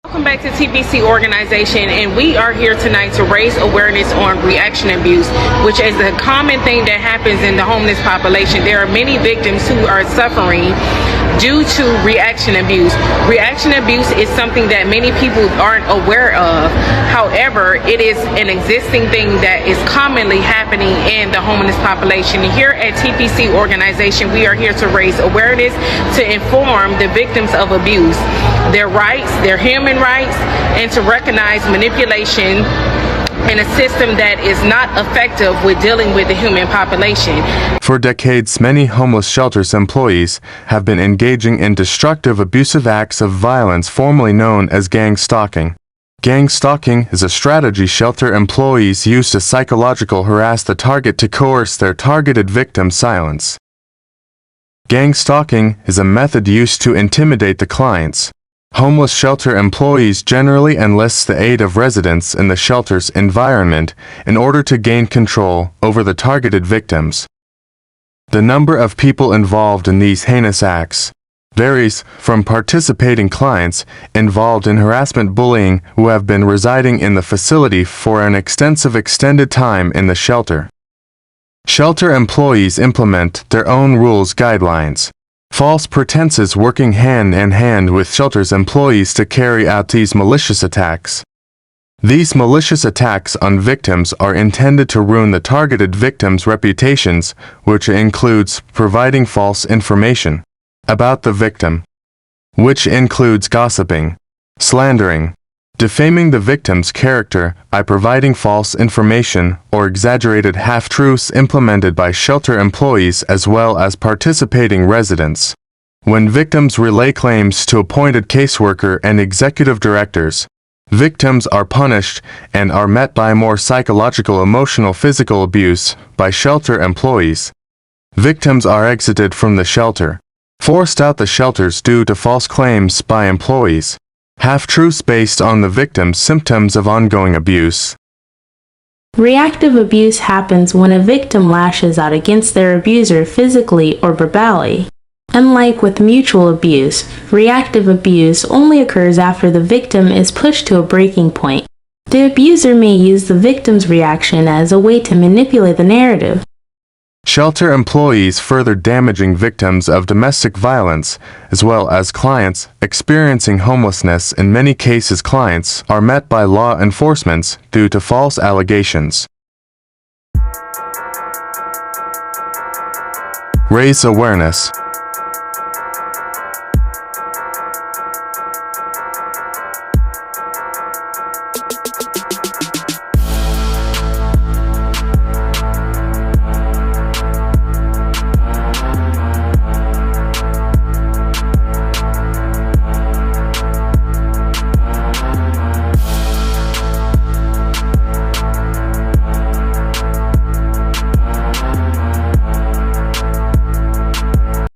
Welcome back to TPC Organization, and we are here tonight to raise awareness on reaction abuse, which is a common thing that happens in the homeless population. There are many victims who are suffering due to reaction abuse. Reaction abuse is something that many people aren't aware of. However, it is an existing thing that is commonly happening in the homeless population. Here at TPC Organization, we are here to raise awareness, to inform the victims of abuse, their rights, their human rights, and to recognize manipulation in a system that is not effective with dealing with the human population. For decades, many homeless shelters employees have been engaging in destructive, abusive acts of violence formerly known as gang stalking. Gang stalking is a strategy shelter employees use to psychologically harass the target to coerce their targeted victim's silence. Gang stalking is a method used to intimidate the clients. Homeless shelter employees generally enlist the aid of residents in the shelter's environment in order to gain control over the targeted victims. The number of people involved in these heinous acts varies from participating clients involved in harassment bullying who have been residing in the facility for an extended time in the shelter. Shelter employees implement their own rules guidelines. False pretenses working hand in hand with shelter's employees to carry out these malicious attacks. These malicious attacks on victims are intended to ruin the targeted victims' reputations, which includes providing false information about the victim, which includes gossiping, slandering, defaming the victim's character by providing false information or exaggerated half-truths implemented by shelter employees as well as participating residents. When victims relay claims to appointed caseworker and executive directors, victims are punished and are met by more psychological, emotional, physical abuse by shelter employees. Victims are exited from the shelter, forced out the shelters due to false claims by employees. Half-truths based on the victim's symptoms of ongoing abuse. Reactive abuse happens when a victim lashes out against their abuser physically or verbally. Unlike with mutual abuse, reactive abuse only occurs after the victim is pushed to a breaking point. The abuser may use the victim's reaction as a way to manipulate the narrative. Shelter employees further damaging victims of domestic violence, as well as clients experiencing homelessness. In many cases, clients are met by law enforcement due to false allegations. Raise awareness.